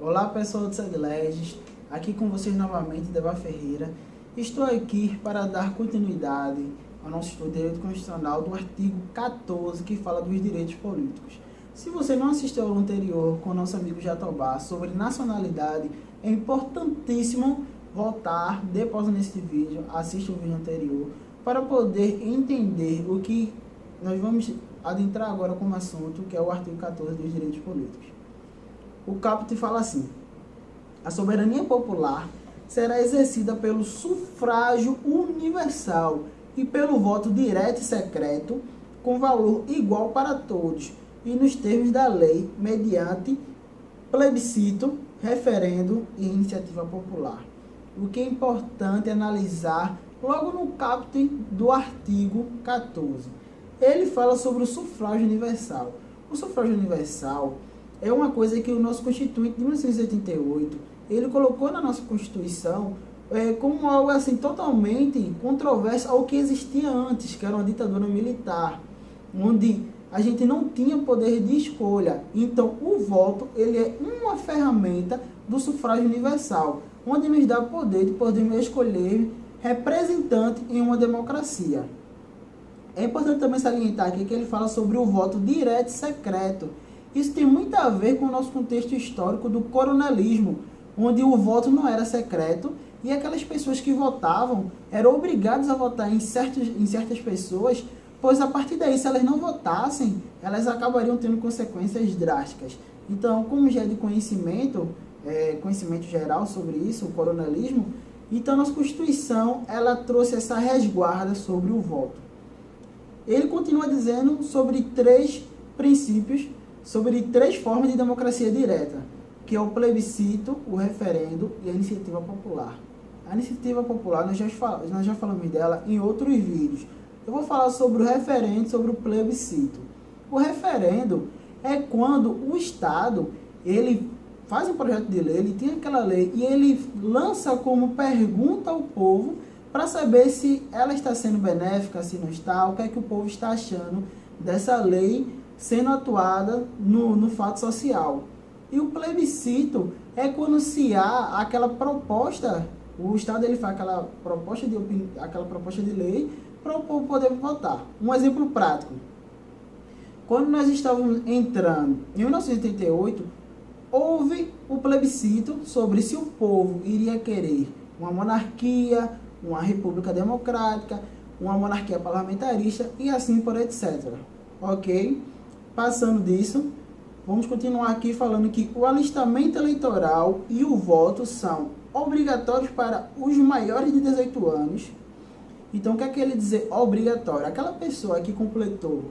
Olá pessoal do SEDLEGES, aqui com vocês novamente, Deba Ferreira. Estou aqui para dar continuidade ao nosso estudo de direito constitucional do artigo 14, que fala dos direitos políticos. Se você não assistiu ao anterior com o nosso amigo Jatobá sobre nacionalidade, é importantíssimo voltar depois nesse vídeo, assistir o vídeo anterior, para poder entender o que nós vamos adentrar agora como assunto, que é o artigo 14 dos direitos políticos. O caput fala assim: a soberania popular será exercida pelo sufrágio universal e pelo voto direto e secreto, com valor igual para todos, e nos termos da lei, mediante plebiscito, referendo e iniciativa popular. O que é importante analisar logo no caput do artigo 14. Ele fala sobre o sufrágio universal. O sufrágio universal é uma coisa que o nosso Constituinte de 1988, ele colocou na nossa Constituição como algo assim totalmente controverso ao que existia antes, que era uma ditadura militar, onde a gente não tinha poder de escolha. Então, o voto, ele é uma ferramenta do sufrágio universal, onde nos dá poder de podermos escolher representante em uma democracia. É importante também salientar aqui que ele fala sobre o voto direto e secreto. Isso tem muito a ver com o nosso contexto histórico do coronelismo, onde o voto não era secreto e aquelas pessoas que votavam eram obrigadas a votar em certas pessoas, pois a partir daí, se elas não votassem, elas acabariam tendo consequências drásticas. Então, como já é de conhecimento geral sobre isso, o coronelismo, então nossa Constituição ela trouxe essa resguarda sobre o voto. Ele continua dizendo sobre três princípios, sobre três formas de democracia direta, que é o plebiscito, o referendo e a iniciativa popular. A iniciativa popular, nós já falamos dela em outros vídeos. Eu vou falar sobre o referendo, sobre o plebiscito. O referendo é quando o Estado, ele faz um projeto de lei, ele tem aquela lei e ele lança como pergunta ao povo para saber se ela está sendo benéfica, se não está, o que é que o povo está achando dessa lei sendo atuada no fato social. E o plebiscito é quando se há aquela proposta, o Estado ele faz aquela proposta de lei para o povo poder votar. Um exemplo prático. Quando nós estávamos entrando em 1988, houve o plebiscito sobre se o povo iria querer uma monarquia, uma república democrática, uma monarquia parlamentarista e assim por etc. Ok? Passando disso, vamos continuar aqui falando que o alistamento eleitoral e o voto são obrigatórios para os maiores de 18 anos. Então, o que é que ele dizer obrigatório? Aquela pessoa que completou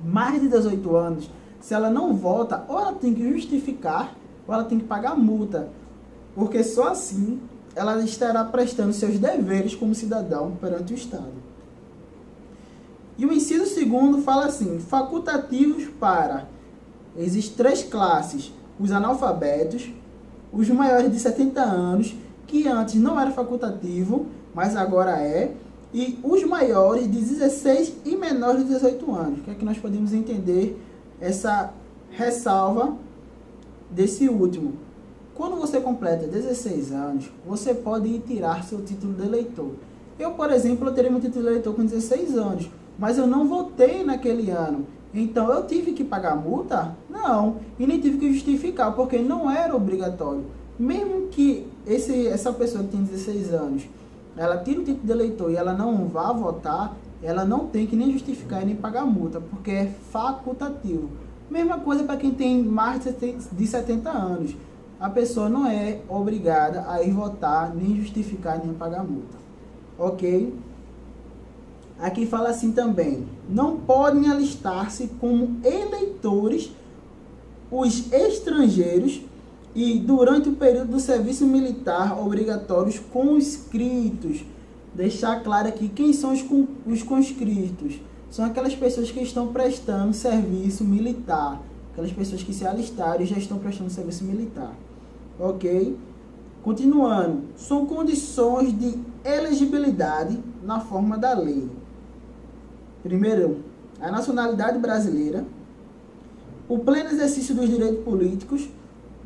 mais de 18 anos, se ela não vota, ou ela tem que justificar, ou ela tem que pagar multa, porque só assim ela estará prestando seus deveres como cidadão perante o Estado. E o inciso segundo fala assim: facultativos para, existem três classes: os analfabetos, os maiores de 70 anos, que antes não era facultativo, mas agora é, e os maiores de 16 e menores de 18 anos. O que é que nós podemos entender essa ressalva desse último? Quando você completa 16 anos, você pode ir tirar seu título de eleitor. Eu, por exemplo, eu terei meu título de eleitor com 16 anos, mas eu não votei naquele ano. Então, eu tive que pagar multa? Não. E nem tive que justificar, porque não era obrigatório. Mesmo que essa pessoa que tem 16 anos, ela tira o título de eleitor e ela não vá votar, ela não tem que nem justificar e nem pagar multa, porque é facultativo. Mesma coisa para quem tem mais de 70 anos. A pessoa não é obrigada a ir votar, nem justificar, nem pagar multa. Ok? Aqui fala assim também: não podem alistar-se como eleitores os estrangeiros e durante o período do serviço militar obrigatórios conscritos. Deixar claro aqui quem são os conscritos. São aquelas pessoas que estão prestando serviço militar. Aquelas pessoas que se alistaram e já estão prestando serviço militar. Ok? Continuando. São condições de elegibilidade na forma da lei. Primeiro, a nacionalidade brasileira, o pleno exercício dos direitos políticos,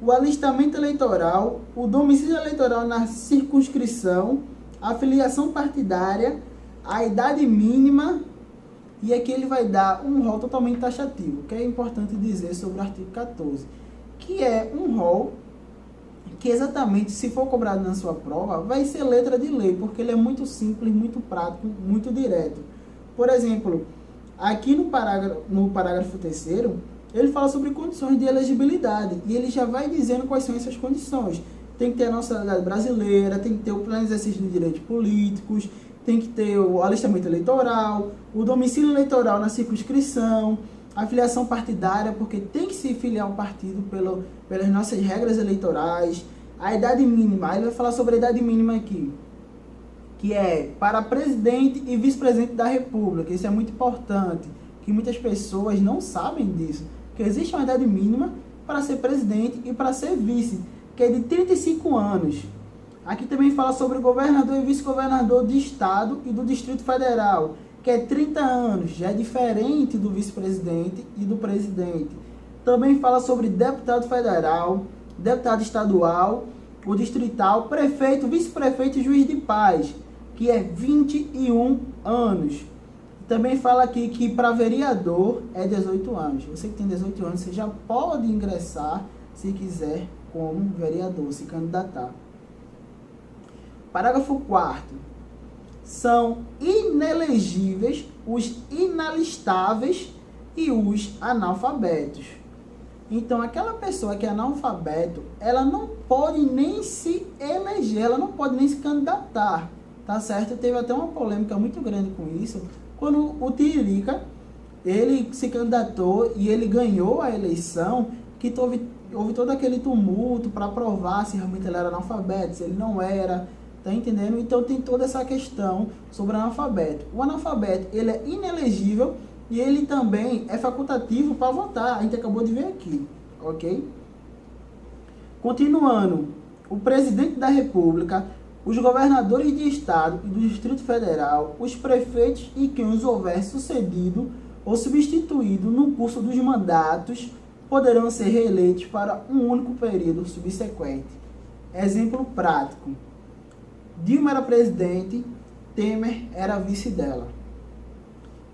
o alistamento eleitoral, o domicílio eleitoral na circunscrição, a filiação partidária, a idade mínima, e aqui ele vai dar um rol totalmente taxativo, que é importante dizer sobre o artigo 14, que é um rol que exatamente, se for cobrado na sua prova, vai ser letra de lei, porque ele é muito simples, muito prático, muito direto. Por exemplo, aqui no parágrafo 3º, ele fala sobre condições de elegibilidade, e ele já vai dizendo quais são essas condições. Tem que ter a nacionalidade brasileira, tem que ter o pleno exercício de direitos políticos, tem que ter o alistamento eleitoral, o domicílio eleitoral na circunscrição, a filiação partidária, porque tem que se filiar um partido pelas nossas regras eleitorais, a idade mínima, ele vai falar sobre a idade mínima aqui, que é para presidente e vice-presidente da República. Isso é muito importante, que muitas pessoas não sabem disso, que existe uma idade mínima para ser presidente e para ser vice, que é de 35 anos. Aqui também fala sobre o governador e vice-governador de estado e do Distrito Federal, que é 30 anos, já é diferente do vice-presidente e do presidente. Também fala sobre deputado federal, deputado estadual, o distrital, prefeito, vice-prefeito e juiz de paz, que é 21 anos. Também fala aqui que para vereador é 18 anos. Você que tem 18 anos, você já pode ingressar, se quiser, como vereador, se candidatar. Parágrafo 4º. São inelegíveis os inalistáveis e os analfabetos. Então, aquela pessoa que é analfabeto, ela não pode nem se eleger, ela não pode nem se candidatar, tá certo? Teve até uma polêmica muito grande com isso, quando o Tiririca, ele se candidatou e ele ganhou a eleição, que houve todo aquele tumulto para provar se realmente ele era analfabeto, se ele não era. Tá entendendo? Então tem toda essa questão sobre o analfabeto. O analfabeto, ele é inelegível e ele também é facultativo para votar. A gente acabou de ver aqui, ok? Continuando, o presidente da República, os governadores de estado e do Distrito Federal, os prefeitos e quem os houver sucedido ou substituído no curso dos mandatos poderão ser reeleitos para um único período subsequente. Exemplo prático. Dilma era presidente, Temer era vice dela.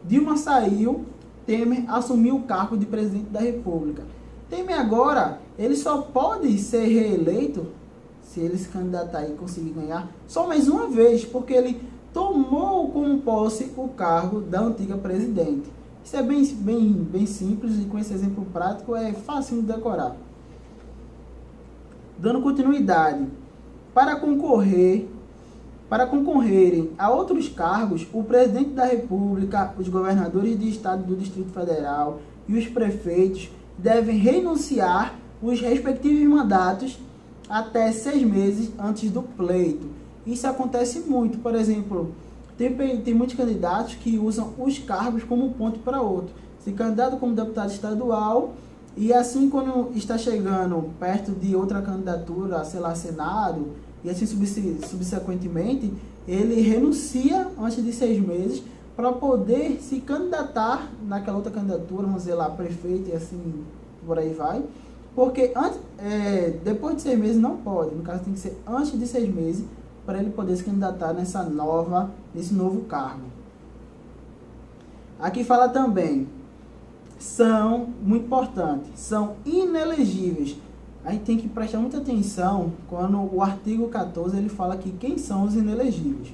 Dilma saiu, Temer assumiu o cargo de presidente da República. Temer agora, ele só pode ser reeleito, se ele se candidatar e conseguir ganhar, só mais uma vez, porque ele tomou como posse o cargo da antiga presidente. Isso é bem simples e com esse exemplo prático é fácil de decorar. Dando continuidade, para concorrerem a outros cargos, o presidente da República, os governadores de estado do Distrito Federal e os prefeitos devem renunciar os respectivos mandatos até 6 meses antes do pleito. Isso acontece muito, por exemplo, tem muitos candidatos que usam os cargos como ponto para outro. Se candidato como deputado estadual e assim quando está chegando perto de outra candidatura, sei lá, Senado, e assim subsequentemente, ele renuncia antes de 6 meses para poder se candidatar naquela outra candidatura, vamos dizer lá, prefeito e assim por aí vai. Porque depois de 6 meses não pode, no caso tem que ser antes de 6 meses para ele poder se candidatar nesse novo cargo. Aqui fala também, muito importante, são inelegíveis. A gente tem que prestar muita atenção quando o artigo 14 ele fala que quem são os inelegíveis.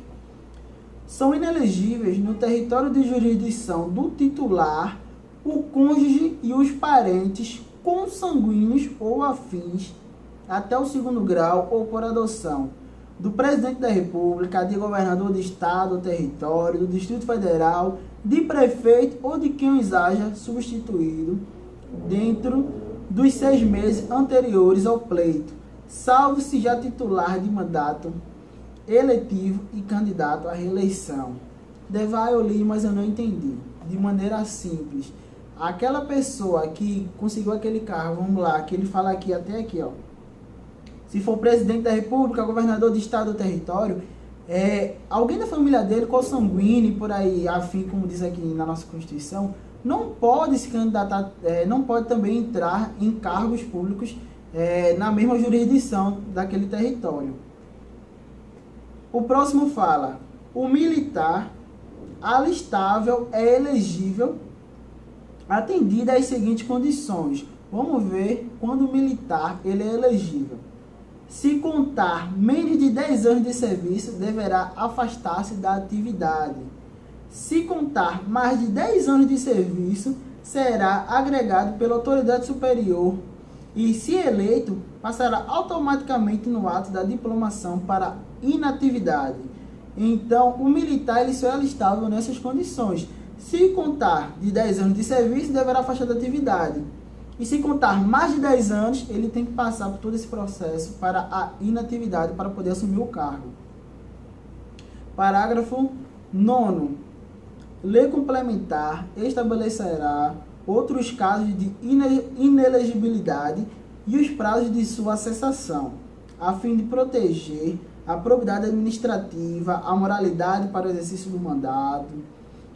São inelegíveis no território de jurisdição do titular, o cônjuge e os parentes consanguíneos ou afins até o 2º grau ou por adoção do presidente da República, de governador de estado ou território, do Distrito Federal, de prefeito ou de quem os haja substituído dentro dos 6 meses anteriores ao pleito, salvo se já titular de mandato eletivo e candidato à reeleição. Eu li, mas eu não entendi. De maneira simples, aquela pessoa que conseguiu aquele cargo, vamos lá, que ele fala aqui, até aqui, ó. Se for presidente da República, governador de estado ou território, alguém da família dele, consanguíneo, por aí, afim, como diz aqui na nossa Constituição, não pode se candidatar, não pode também entrar em cargos públicos na mesma jurisdição daquele território. O próximo fala: o militar alistável é elegível atendida às seguintes condições. Vamos ver quando o militar ele é elegível. Se contar menos de 10 anos de serviço, deverá afastar-se da atividade. Se contar mais de 10 anos de serviço, será agregado pela autoridade superior e, se eleito, passará automaticamente no ato da diplomação para inatividade. Então, o militar ele só é alistável nessas condições. Se contar de 10 anos de serviço, deverá afastar da atividade. E se contar mais de 10 anos, ele tem que passar por todo esse processo para a inatividade, para poder assumir o cargo. Parágrafo 9º. Lei complementar estabelecerá outros casos de inelegibilidade e os prazos de sua cessação, a fim de proteger a probidade administrativa, a moralidade para o exercício do mandato,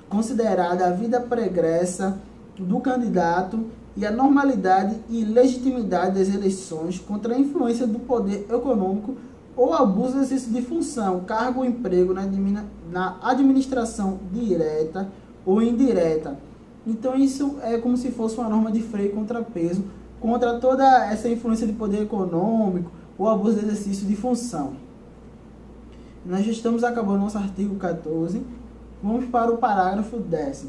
considerada a vida pregressa do candidato e a normalidade e legitimidade das eleições contra a influência do poder econômico ou abuso do exercício de função, cargo ou emprego na administração direta ou indireta. Então isso é como se fosse uma norma de freio e contrapeso contra toda essa influência de poder econômico ou abuso do exercício de função. Nós já estamos acabando nosso artigo 14. Vamos para o parágrafo 10º.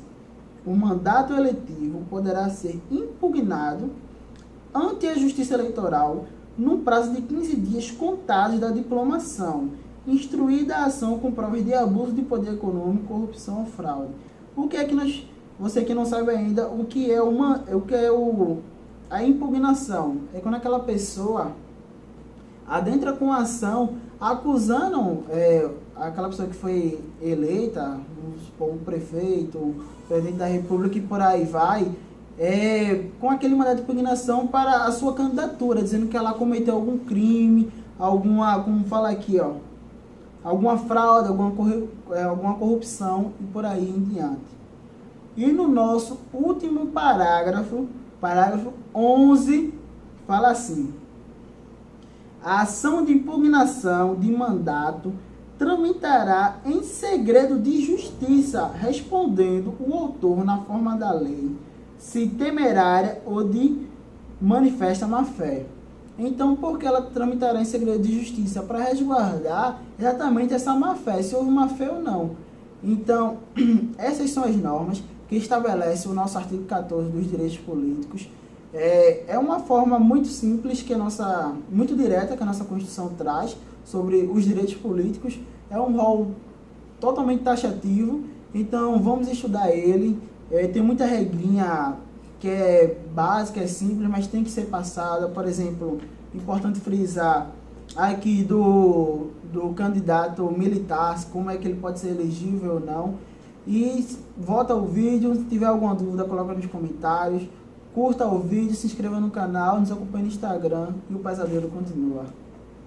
O mandato eletivo poderá ser impugnado ante a Justiça Eleitoral no prazo de 15 dias contados da diplomação, instruída a ação com provas de abuso de poder econômico, corrupção ou fraude. O que é que você que não sabe ainda, a impugnação? É quando aquela pessoa adentra com a ação acusando aquela pessoa que foi eleita, um prefeito, um presidente da república e por aí vai, com aquele mandato de impugnação para a sua candidatura, dizendo que ela cometeu algum crime, como fala aqui, alguma fraude, alguma corrupção e por aí em diante. E no nosso último parágrafo 11, fala assim: a ação de impugnação de mandato tramitará em segredo de justiça, respondendo o autor na forma da lei, se temerária ou de manifesta má-fé. Então, por que ela tramitará em segredo de justiça? Para resguardar exatamente essa má-fé, se houve má-fé ou não. Então, essas são as normas que estabelecem o nosso artigo 14 dos direitos políticos. É uma forma muito simples, muito direta que a nossa Constituição traz sobre os direitos políticos. É um rol totalmente taxativo, então vamos estudar ele. Tem muita regrinha que é básica, é simples, mas tem que ser passada. Por exemplo, importante frisar aqui do candidato militar, como é que ele pode ser elegível ou não. E volta ao vídeo, se tiver alguma dúvida, coloca nos comentários. Curta o vídeo, se inscreva no canal, nos acompanhe no Instagram e o pesadelo continua.